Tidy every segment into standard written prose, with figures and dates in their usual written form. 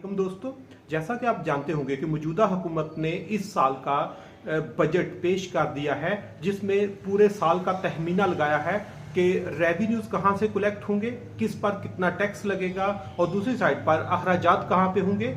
हम दोस्तों, जैसा कि आप जानते होंगे कि मौजूदा हुकूमत ने इस साल का बजट पेश कर दिया है, जिसमें पूरे साल का तहमीना लगाया है कि रेवेन्यूज कहां से कलेक्ट होंगे, किस पर कितना टैक्स लगेगा और दूसरी साइड पर अखराजात कहां पे होंगे,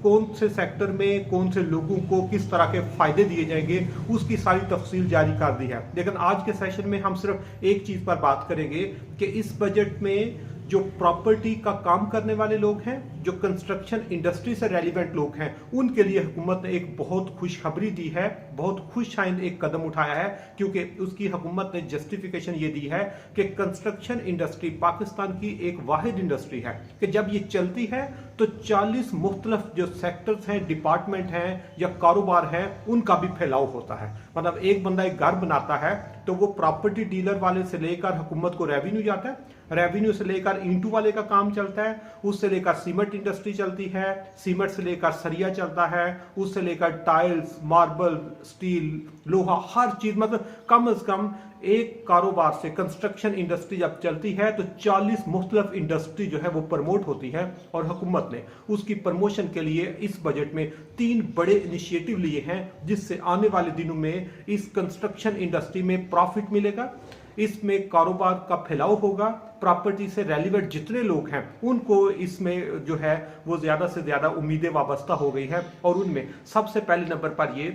कौन से सेक्टर में कौन से लोगों को किस तरह के फायदे दिए जाएंगे, उसकी सारी तफसील जारी कर दी है। लेकिन आज के सेशन में हम सिर्फ एक चीज पर बात करेंगे कि इस बजट में जो प्रॉपर्टी का काम करने वाले लोग हैं, जो कंस्ट्रक्शन इंडस्ट्री से रेलिवेंट लोग हैं, उनके लिए हुकूमत ने एक बहुत खुशखबरी दी है, बहुत खुशाइंद एक कदम उठाया है, क्योंकि उसकी हुकूमत ने जस्टिफिकेशन ये दी है कि कंस्ट्रक्शन इंडस्ट्री पाकिस्तान की एक वाहिद इंडस्ट्री है कि जब ये चलती है तो 40 मुख्तलिफ जो सेक्टर्स हैं, डिपार्टमेंट हैं या कारोबार हैं, उनका भी फैलाव होता है। मतलब एक बंदा एक घर बनाता है तो वो प्रॉपर्टी डीलर वाले से लेकर हुकूमत को रेवेन्यू जाता है, रेवेन्यू से लेकर ईंटू वाले का काम चलता है, उससे लेकर सीमेंट इंडस्ट्री चलती है, सीमेंट से लेकर सरिया चलता है, उससे लेकर टाइल्स, मार्बल, स्टील, लोहा, हर चीज। मतलब कम से कम एक कारोबार से कंस्ट्रक्शन इंडस्ट्री जब चलती है तो 40 मुख्तलिफ इंडस्ट्री जो है वो प्रमोट होती है। और हुकूमत ने उसकी प्रमोशन के लिए इस बजट में 3 बड़े इनिशिएटिव लिए हैं, जिससे आने वाले दिनों में इस कंस्ट्रक्शन इंडस्ट्री में प्रॉफिट मिलेगा, इसमें कारोबार का फैलाव होगा, प्रॉपर्टी से रेलिवेंट जितने लोग हैं उनको इसमें जो है वो ज्यादा से ज्यादा उम्मीदें वाबस्ता हो गई है। और उनमें सबसे पहले नंबर पर ये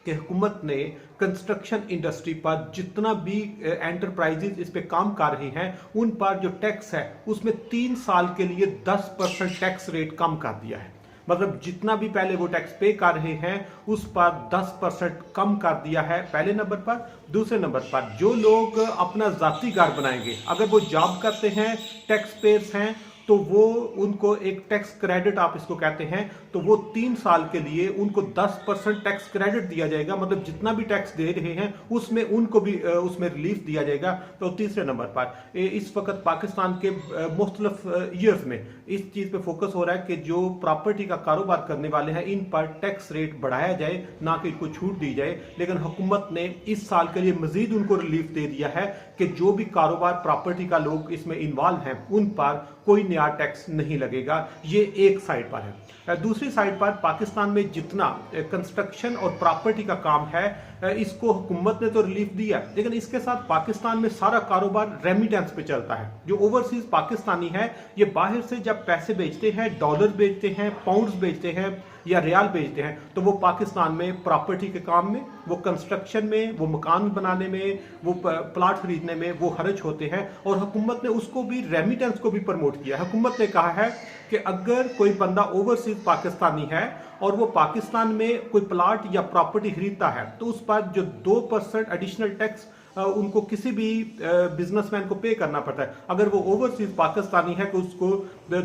कि हुकूमत ने कंस्ट्रक्शन इंडस्ट्री पर जितना भी एंटरप्राइजेज इस पे काम कर रही हैं उन पर जो टैक्स है उसमें 3 साल के लिए 10% टैक्स रेट कम कर दिया है। मतलब जितना भी पहले वो टैक्स पे कर रहे हैं उस पर 10% कम कर दिया है, पहले नंबर पर। दूसरे नंबर पर जो लोग अपना जाती घर बनाएंगे, अगर वो जॉब करते हैं, टैक्स पेयर्स हैं, तो वो उनको एक टैक्स क्रेडिट आप इसको कहते हैं, तो वो 3 साल के लिए उनको 10% टैक्स क्रेडिट दिया जाएगा। मतलब जितना भी टैक्स दे रहे हैं उसमें उनको भी उसमें रिलीफ दिया जाएगा। तो तीसरे नंबर पर इस वक्त पाकिस्तान के मुख्तलिफ ईयर्स में इस चीज पे फोकस हो रहा है कि जो प्रॉपर्टी का कारोबार करने वाले हैं इन पर टैक्स रेट बढ़ाया जाए, ना कि इनको छूट दी जाए। लेकिन हुकूमत ने इस साल के लिए मजीद उनको रिलीफ दे दिया है कि जो भी कारोबार प्रॉपर्टी का लोग इसमें इन्वॉल्व हैं उन पर कोई नया टैक्स नहीं लगेगा। ये एक साइड पर है। दूसरी साइड पर पाकिस्तान में जितना कंस्ट्रक्शन और प्रॉपर्टी का काम है इसको हुकूमत ने तो रिलीफ दिया, लेकिन इसके साथ पाकिस्तान में सारा कारोबार रेमिटेंस पे चलता है। जो ओवरसीज पाकिस्तानी है ये बाहर से जब पैसे बेचते हैं, डॉलर बेचते हैं, पाउंड्स बेचते हैं या रियाल बेचते हैं, तो वो पाकिस्तान में प्रॉपर्टी के काम में, वो कंस्ट्रक्शन में, वो मकान बनाने में, वो प्लाट खरीदने में वो खर्च होते हैं। और हुकूमत ने उसको भी, रेमिटेंस को भी प्रमोट किया। हुकूमत ने कहा है कि अगर कोई बंदा ओवरसीज पाकिस्तानी है और वो पाकिस्तान में कोई प्लाट या प्रॉपर्टी खरीदता है तो उस पर जो 2% एडिशनल टैक्स उनको किसी भी बिजनेसमैन को पे करना पड़ता है। अगर वो ओवरसीज पाकिस्तानी है तो उसको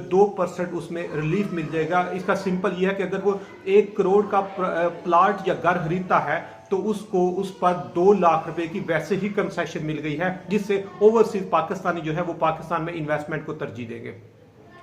2% उसमें रिलीफ मिल जाएगा। इसका सिंपल ये है कि अगर वो 1 करोड़ का प्लाट या घर खरीदता है तो उसको उस पर 2 लाख रुपए की वैसे ही कंसेशन मिल गई है, जिससे ओवरसीज पाकिस्तानी जो है वो पाकिस्तान में इन्वेस्टमेंट को तरजीह देंगे।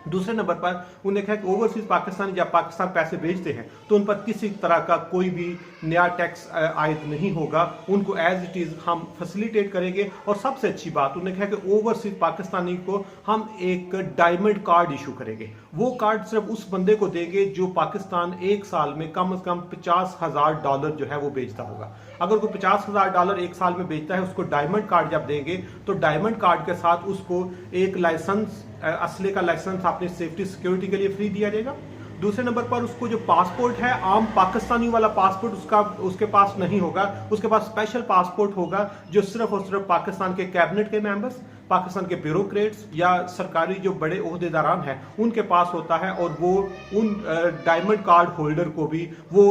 दूसरे नंबर पर उन्हें कहा कि ओवरसीज पाकिस्तानी जब पाकिस्तान पैसे भेजते हैं तो उन पर किसी तरह का कोई भी नया टैक्स आयद नहीं होगा, उनको एज इट इज हम फैसिलिटेट करेंगे। और सबसे अच्छी बात उन्हें कहा कि ओवरसीज पाकिस्तानी को हम एक डायमंड कार्ड इशू करेंगे। वो कार्ड सिर्फ उस बंदे को देंगे जो पाकिस्तान एक साल में कम से कम $50,000 जो है वो बेचता होगा। अगर कोई $50,000 एक साल में बेचता है उसको डायमंड कार्ड जब देंगे तो डायमंड कार्ड के साथ उसको एक लाइसेंस, असले का लाइसेंस अपनी सेफ्टी सिक्योरिटी के लिए फ्री दिया जाएगा। दूसरे नंबर पर उसको जो पासपोर्ट है, आम पाकिस्तानी वाला पासपोर्ट उसके पास नहीं होगा, उसके पास स्पेशल पासपोर्ट होगा जो सिर्फ और सिर्फ पाकिस्तान के कैबिनेट के मेंबर्स, पाकिस्तान के ब्यूरोक्रेट्स या सरकारी जो बड़े ओहदेदारान हैं उनके पास होता है। और वो उन डायमंड कार्ड होल्डर को भी वो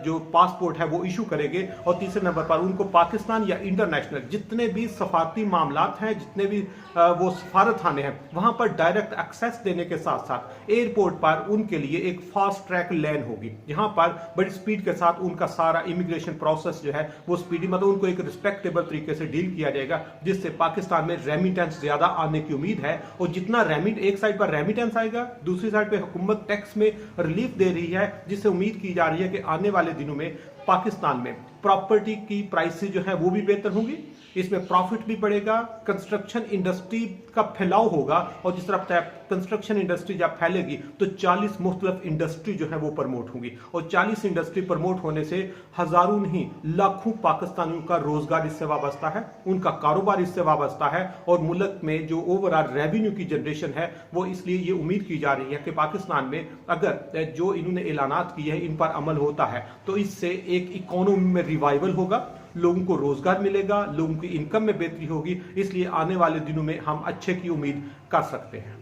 जो पासपोर्ट है वो इशू करेंगे। और तीसरे नंबर पर उनको पाकिस्तान या इंटरनेशनल जितने भी सफारती मामलात हैं, जितने भी वो सफारत खाने हैं, वहां पर डायरेक्ट एक्सेस देने के साथ साथ एयरपोर्ट पर उनके लिए एक फास्ट ट्रैक लेन होगी, जहां पर बड़ी स्पीड के साथ उनका सारा इमिग्रेशन प्रोसेस जो है वो स्पीडी, मतलब उनको एक रिस्पेक्टेबल तरीके से डील किया जाएगा, जिससे पाकिस्तान में रेमिटेंस ज्यादा आने की उम्मीद है। और जितना एक साइड पर रेमिटेंस आएगा, दूसरी साइड पे हुकूमत टैक्स में रिलीफ दे रही है, जिससे उम्मीद की जा रही है कि आने वाले दिनों में पाकिस्तान में प्रॉपर्टी की प्राइसेस जो है वो भी बेहतर होंगी, इसमें प्रॉफिट भी बढ़ेगा, कंस्ट्रक्शन इंडस्ट्री का फैलाव होगा, और जिस तरह कंस्ट्रक्शन इंडस्ट्री जब फैलेगी तो 40 मुख्तलिफ इंडस्ट्री जो है वो प्रमोट होंगी, और 40 इंडस्ट्री प्रमोट होने से हजारों नहीं लाखों पाकिस्तानियों का रोजगार इससे वाबस्ता है, उनका कारोबार इससे वाबस्ता है, और मुल्क में जो ओवरऑल रेवेन्यू की जनरेशन है वो इसलिए ये उम्मीद की जा रही है कि पाकिस्तान में अगर जो इन्होंने ऐलानात किए हैं इन पर अमल होता है तो इससे एक इकोनॉमी में रिवाइवल होगा, लोगों को रोजगार मिलेगा, लोगों की इनकम में बेहतरी होगी। इसलिए आने वाले दिनों में हम अच्छे की उम्मीद कर सकते हैं।